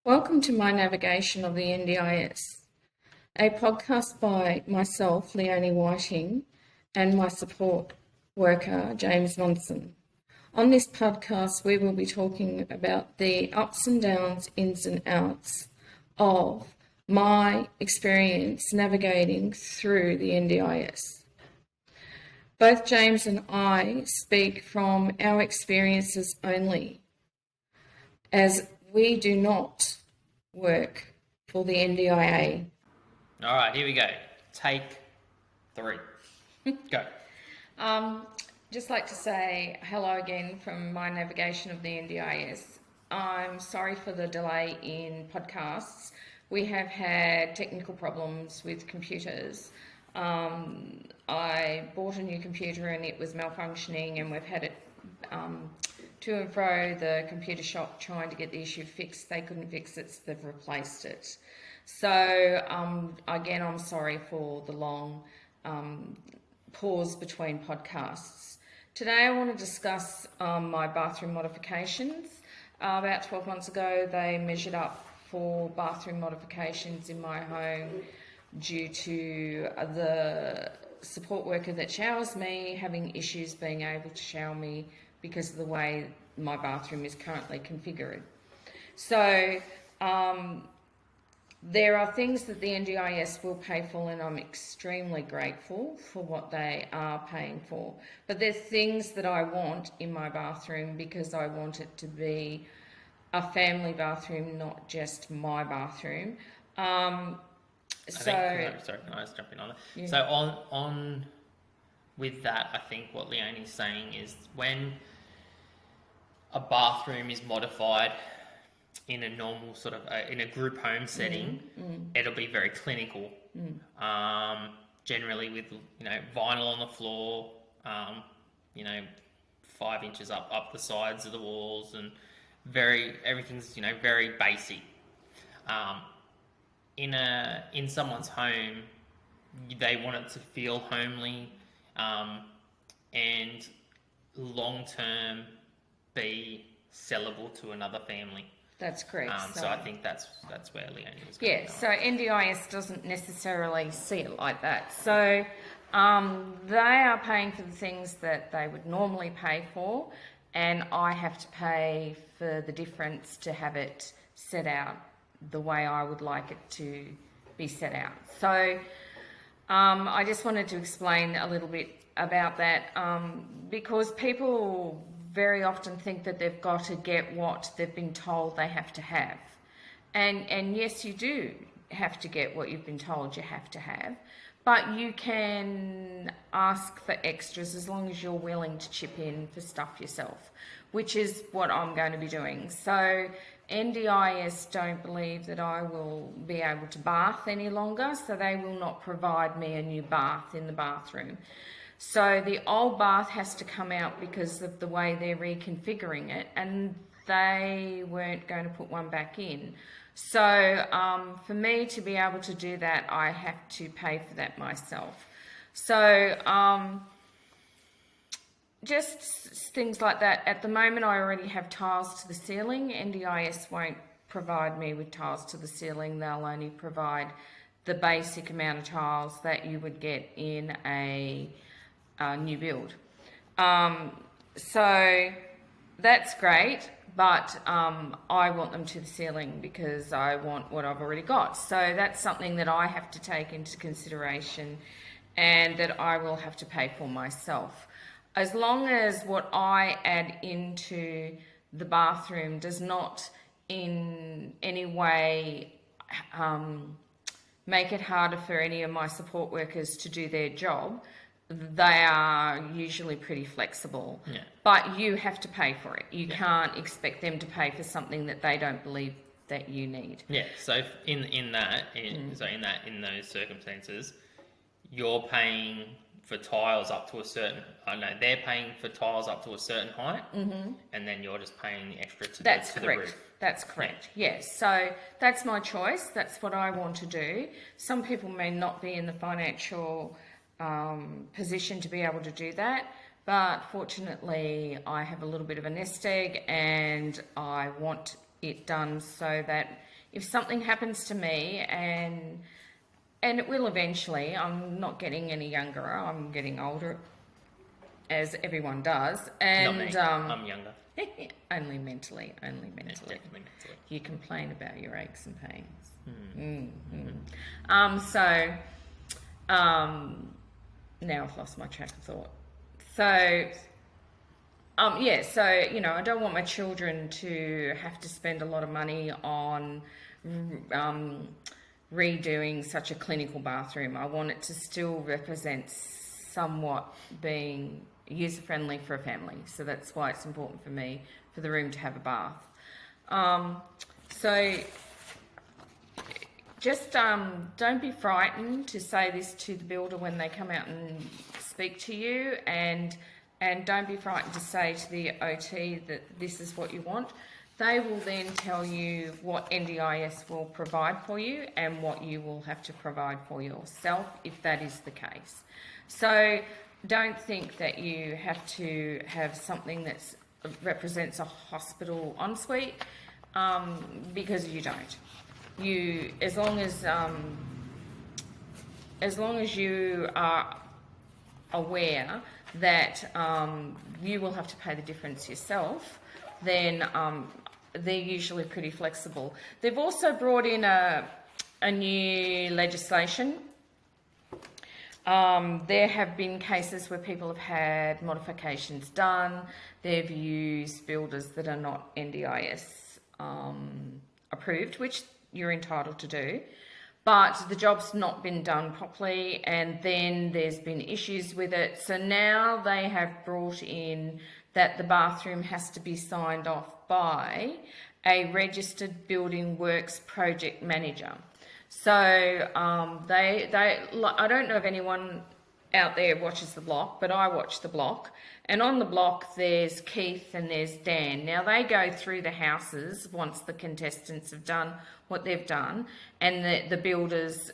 Welcome to my navigation of the NDIS, a podcast by myself, Leonie Whiting, and my support worker, James Monson. On this podcast, we will be talking about the ups and downs, ins and outs of my experience navigating through the NDIS. Both James and I speak from our experiences only, as we do not work for the NDIA. All right, here we go. Take 3. Go. Just like to say hello again from my navigation of the NDIS. I'm sorry for the delay in podcasts. We have had technical problems with computers. I bought a new computer and it was malfunctioning, and we've had it to and fro the computer shop trying to get the issue fixed. They couldn't fix it, so they've replaced it. So again, I'm sorry for the long pause between podcasts. Today I want to discuss my bathroom modifications. About 12 months ago, they measured up for bathroom modifications in my home due to the support worker that showers me having issues being able to shower me because of the way my bathroom is currently configured. So there are things that the NDIS will pay for, and I'm extremely grateful for what they are paying for. But there's things that I want in my bathroom because I want it to be a family bathroom, not just my bathroom. Can I just jump in on it? Yeah. So on with that, I think what Leonie's saying is when a bathroom is modified in a normal sort of in a group home setting, it'll be very clinical. Generally with vinyl on the floor, 5 inches up the sides of the walls, and everything's very basic. In someone's home, they want it to feel homely, and long term be sellable to another family. That's correct. So I think that's where Leonie was going. Yeah, so NDIS doesn't necessarily see it like that. So they are paying for the things that they would normally pay for, and I have to pay for the difference to have it set out the way I would like it to be set out. So I just wanted to explain a little bit about that because people very often think that they've got to get what they've been told they have to have. And yes, you do have to get what you've been told you have to have, but you can ask for extras as long as you're willing to chip in for stuff yourself, which is what I'm going to be doing. So NDIS don't believe that I will be able to bath any longer, so they will not provide me a new bath in the bathroom. So the old bath has to come out because of the way they're reconfiguring it, and they weren't going to put one back in. So for me to be able to do that, I have to pay for that myself. So just things like that. At the moment, I already have tiles to the ceiling. NDIS won't provide me with tiles to the ceiling. They'll only provide the basic amount of tiles that you would get in a new build. So that's great, but I want them to the ceiling because I want what I've already got. So that's something that I have to take into consideration and that I will have to pay for myself. As long as what I add into the bathroom does not in any way make it harder for any of my support workers to do their job, they are usually pretty flexible. Yeah. But you have to pay for it. You can't expect them to pay for something that they don't believe that you need. Yeah. So in those circumstances, you're paying for tiles up to a certain. They're paying for tiles up to a certain height, and then you're just paying the extra to the roof. That's correct. Yes. So that's my choice. That's what I want to do. Some people may not be in the financial position to be able to do that, but fortunately I have a little bit of a nest egg and I want it done so that if something happens to me, and it will eventually, I'm not getting any younger, I'm getting older, as everyone does. And Not me. I'm younger. only mentally. Yeah, definitely mentally. You complain about your aches and pains. Now I've lost my track of thought. So, so, you know, I don't want my children to have to spend a lot of money on redoing such a clinical bathroom. I want it to still represent somewhat being user-friendly for a family. So that's why it's important for me for the room to have a bath. So just don't be frightened to say this to the builder when they come out and speak to you, and don't be frightened to say to the OT that this is what you want. They will then tell you what NDIS will provide for you and what you will have to provide for yourself if that is the case. So don't think that you have to have something that represents a hospital ensuite, because you don't. You, as long as you are aware that you will have to pay the difference yourself, then they're usually pretty flexible. They've also brought in a new legislation. There have been cases where people have had modifications done. They've used builders that are not NDIS approved, which you're entitled to do. But the job's not been done properly, and then there's been issues with it. So now they have brought in that the bathroom has to be signed off by a registered building works project manager. So I don't know if anyone out there watches The Block, but I watch The Block. And on The Block, there's Keith and there's Dan. Now, they go through the houses once the contestants have done what they've done, and the builders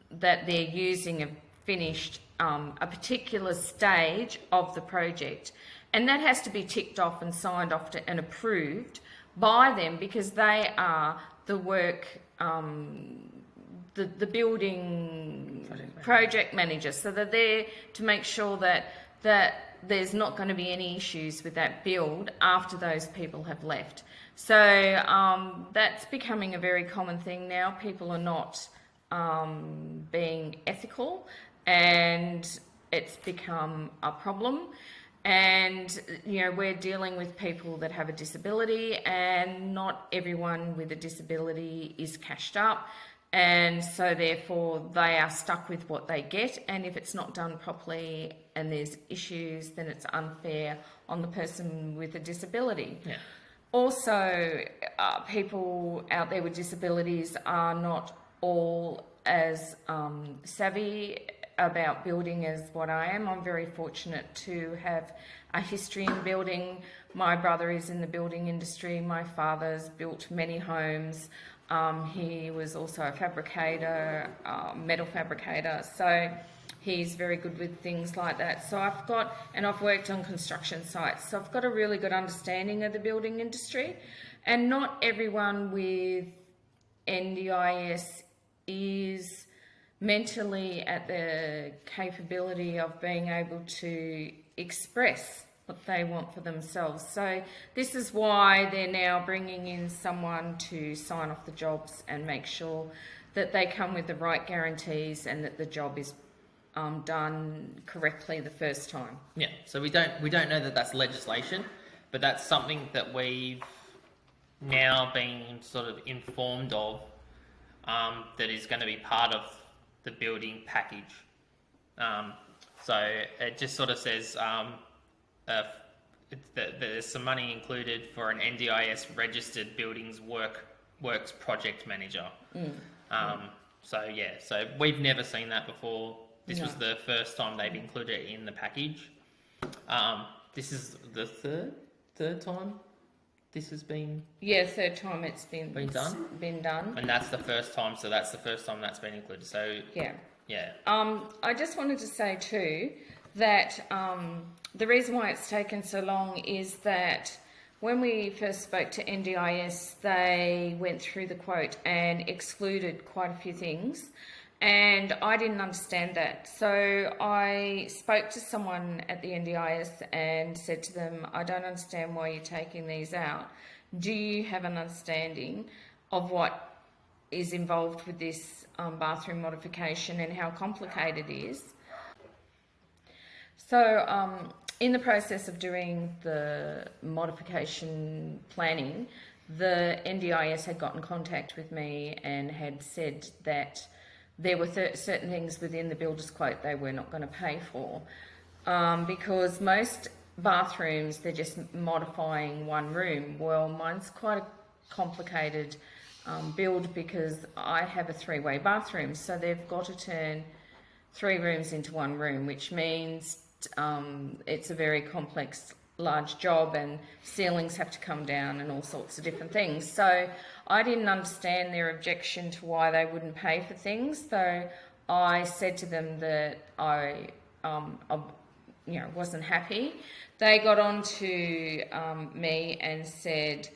that they're using have finished a particular stage of the project. And that has to be ticked off and signed off and approved by them, because they are the work... the building project manager, so they're there to make sure that there's not going to be any issues with that build after those people have left. So that's becoming a very common thing now. People are not being ethical, and it's become a problem. And, you know, we're dealing with people that have a disability, and not everyone with a disability is cashed up. And so therefore they are stuck with what they get, and if it's not done properly and there's issues, then it's unfair on the person with a disability. Yeah. Also, people out there with disabilities are not all as savvy about building as what I am. I'm very fortunate to have a history in building. My brother is in the building industry. My father's built many homes. He was also a fabricator, metal fabricator, so he's very good with things like that. So I've worked on construction sites, so I've got a really good understanding of the building industry. And not everyone with NDIS is mentally at the capability of being able to express what they want for themselves. So this is why they're now bringing in someone to sign off the jobs and make sure that they come with the right guarantees and that the job is done correctly the first time. Yeah, so we don't know that that's legislation, but that's something that we've now been sort of informed of, that is going to be part of the building package. So it just sort of says there's some money included for an NDIS registered buildings works project manager. So we've never seen that before. This was the first time they've included it in the package. This is the third time this has been... Yeah, third time it's been done. And that's the first time, so that's the first time that's been included. So yeah. I just wanted to say too that the reason why it's taken so long is that when we first spoke to NDIS, they went through the quote and excluded quite a few things, and I didn't understand that. So I spoke to someone at the NDIS and said to them, I don't understand why you're taking these out. Do you have an understanding of what is involved with this bathroom modification and how complicated it is? So in the process of doing the modification planning, the NDIS had got in contact with me and had said that there were certain things within the builder's quote they were not going to pay for, because most bathrooms, they're just modifying one room. Well, mine's quite a complicated build because I have a three-way bathroom, so they've got to turn 3 rooms into 1 room, which means it's a very complex, large job, and ceilings have to come down and all sorts of different things. So I didn't understand their objection to why they wouldn't pay for things. So I said to them that I wasn't happy. They got on to me and said,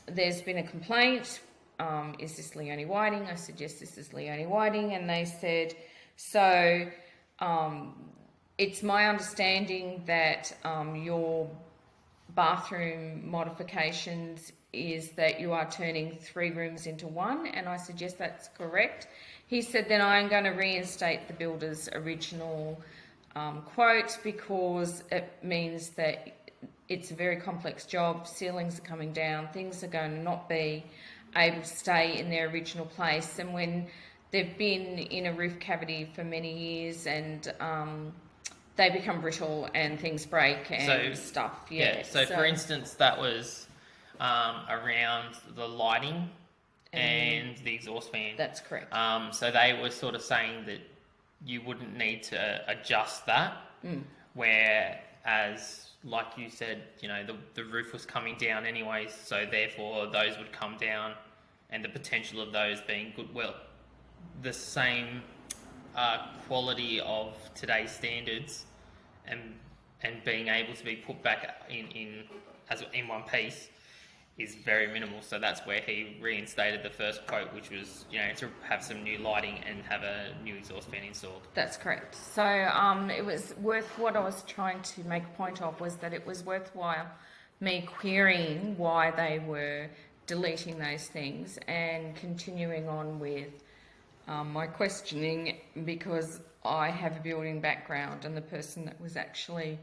there's been a complaint. Is this Leonie Whiting? I said, yes, this is Leonie Whiting. And they said, so it's my understanding that your bathroom modifications is that you are turning 3 rooms into 1. And I said, yes, that's correct. He said, then I'm going to reinstate the builder's original quote, because it means that it's a very complex job. Ceilings are coming down. Things are going to not be able to stay in their original place. And when they've been in a roof cavity for many years, and they become brittle and things break and stuff. Yeah. So for instance, that was around the lighting and the exhaust fan. That's correct. So they were sort of saying that you wouldn't need to adjust that, whereas, like you said, the roof was coming down anyways, so therefore those would come down, and the potential of those being good. Well, the same quality of today's standards and being able to be put back in one piece is very minimal. So that's where he reinstated the first quote, which was to have some new lighting and have a new exhaust fan installed. That's correct. So it was what I was trying to make a point of was that it was worthwhile me querying why they were deleting those things and continuing on with my questioning, because I have a building background, and the person that was actually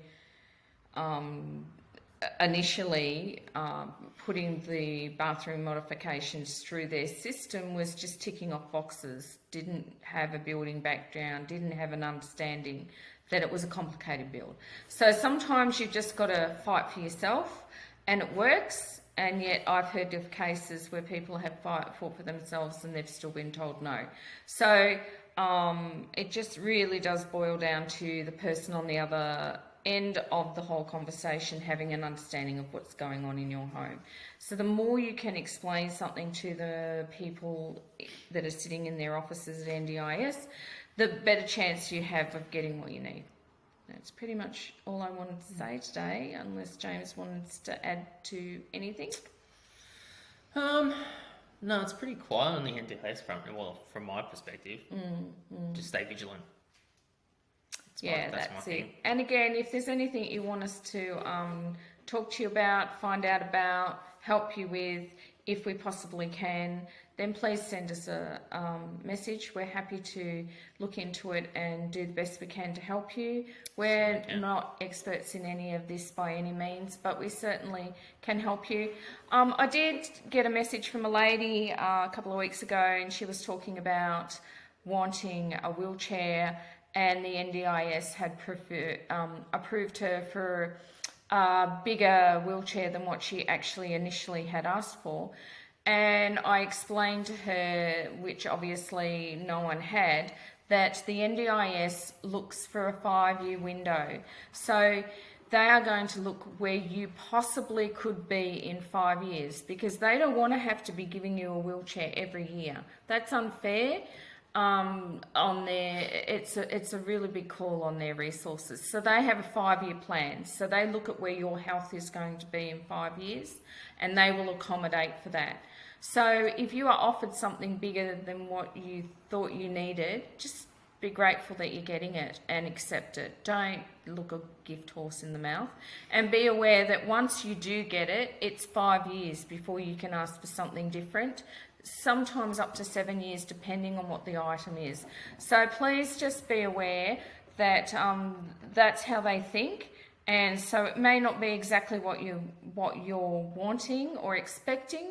initially putting the bathroom modifications through their system was just ticking off boxes, didn't have a building background, didn't have an understanding that it was a complicated build. So sometimes you've just got to fight for yourself, and it works. And yet I've heard of cases where people have fought for themselves and they've still been told no. So it just really does boil down to the person on the other end of the whole conversation having an understanding of what's going on in your home. So the more you can explain something to the people that are sitting in their offices at NDIS, the better chance you have of getting what you need. That's pretty much all I wanted to say today, unless James wanted to add to anything. No, it's pretty quiet on the NDIS front. Well, from my perspective, just stay vigilant. That's my thing. And again, if there's anything you want us to talk to you about, find out about, help you with, if we possibly can, then please send us a message. We're happy to look into it and do the best we can to help you. We're not experts in any of this by any means, but we certainly can help you. I did get a message from a lady a couple of weeks ago, and she was talking about wanting a wheelchair, and the NDIS had approved her for a bigger wheelchair than what she actually initially had asked for. And I explained to her, which obviously no one had, that the NDIS looks for a 5-year window. So they are going to look where you possibly could be in 5 years, because they don't want to have to be giving you a wheelchair every year. That's unfair. on their, it's a really big call on their resources. So they have a 5-year plan. So they look at where your health is going to be in 5 years, and they will accommodate for that. So if you are offered something bigger than what you thought you needed, just be grateful that you're getting it and accept it. Don't look a gift horse in the mouth, and be aware that once you do get it, it's 5 years before you can ask for something different. Sometimes up to 7 years, depending on what the item is. So please just be aware that that's how they think, and so it may not be exactly what you're wanting or expecting.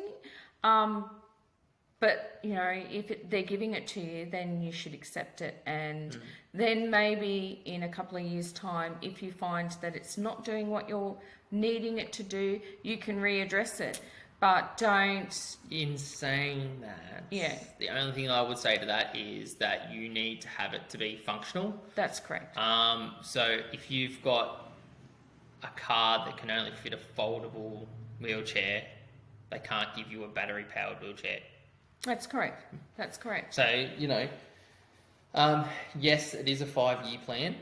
But, you know, if they're giving it to you, then you should accept it. And then maybe in a couple of years' time, if you find that it's not doing what you're needing it to do, you can readdress it. But don't... In saying that, the only thing I would say to that is that you need to have it to be functional. That's correct. So if you've got a car that can only fit a foldable wheelchair, they can't give you a battery-powered wheelchair. That's correct. That's correct. So, you know, yes, it is a 5-year plan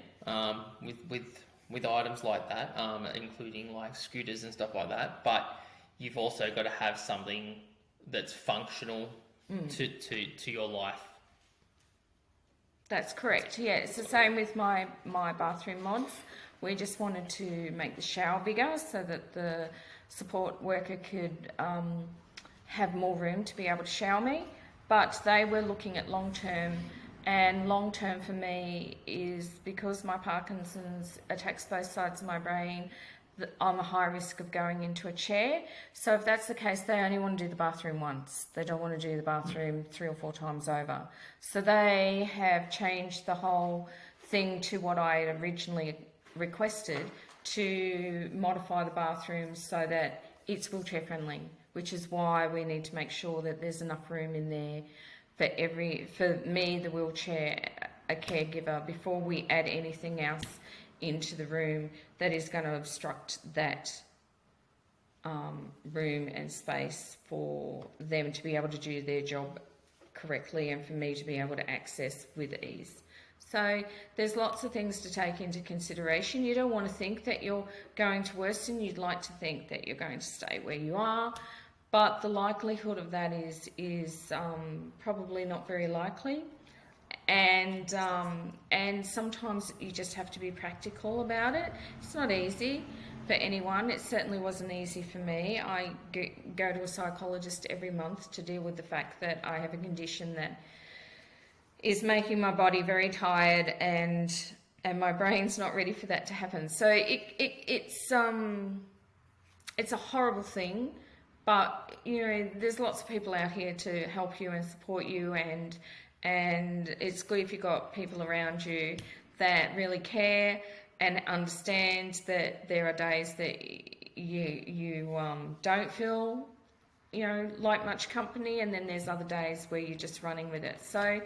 with items like that, including like scooters and stuff like that. But you've also got to have something that's functional to your life. That's correct. Yeah, it's the same with my bathroom mods. We just wanted to make the shower bigger so that the support worker could have more room to be able to shower me, but they were looking at long term, and long term for me is because my Parkinson's attacks both sides of my brain, I'm a high risk of going into a chair. So if that's the case, they only want to do the bathroom once. They don't want to do the bathroom 3 or 4 times over. So they have changed the whole thing to what I had originally requested, to modify the bathroom so that it's wheelchair friendly, which is why we need to make sure that there's enough room in there for me, the wheelchair, a caregiver, before we add anything else into the room that is going to obstruct that room and space for them to be able to do their job correctly and for me to be able to access with ease. So there's lots of things to take into consideration. You don't want to think that you're going to worsen. You'd like to think that you're going to stay where you are, but the likelihood of that is probably not very likely. And sometimes you just have to be practical about it. It's not easy for anyone. It certainly wasn't easy for me. I go to a psychologist every month to deal with the fact that I have a condition that is making my body very tired, and my brain's not ready for that to happen. So it's a horrible thing, but you know, there's lots of people out here to help you and support you, and it's good if you've got people around you that really care and understand that there are days that you don't feel, you know, like much company, and then there's other days where you're just running with it. So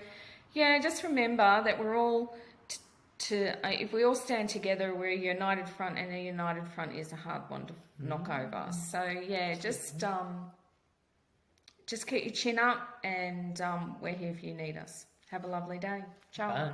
yeah, just remember that we're all, if we all stand together, we're a united front, and a united front is a hard one to knock over. So yeah, just keep your chin up, and we're here if you need us. Have a lovely day. Ciao. Bye.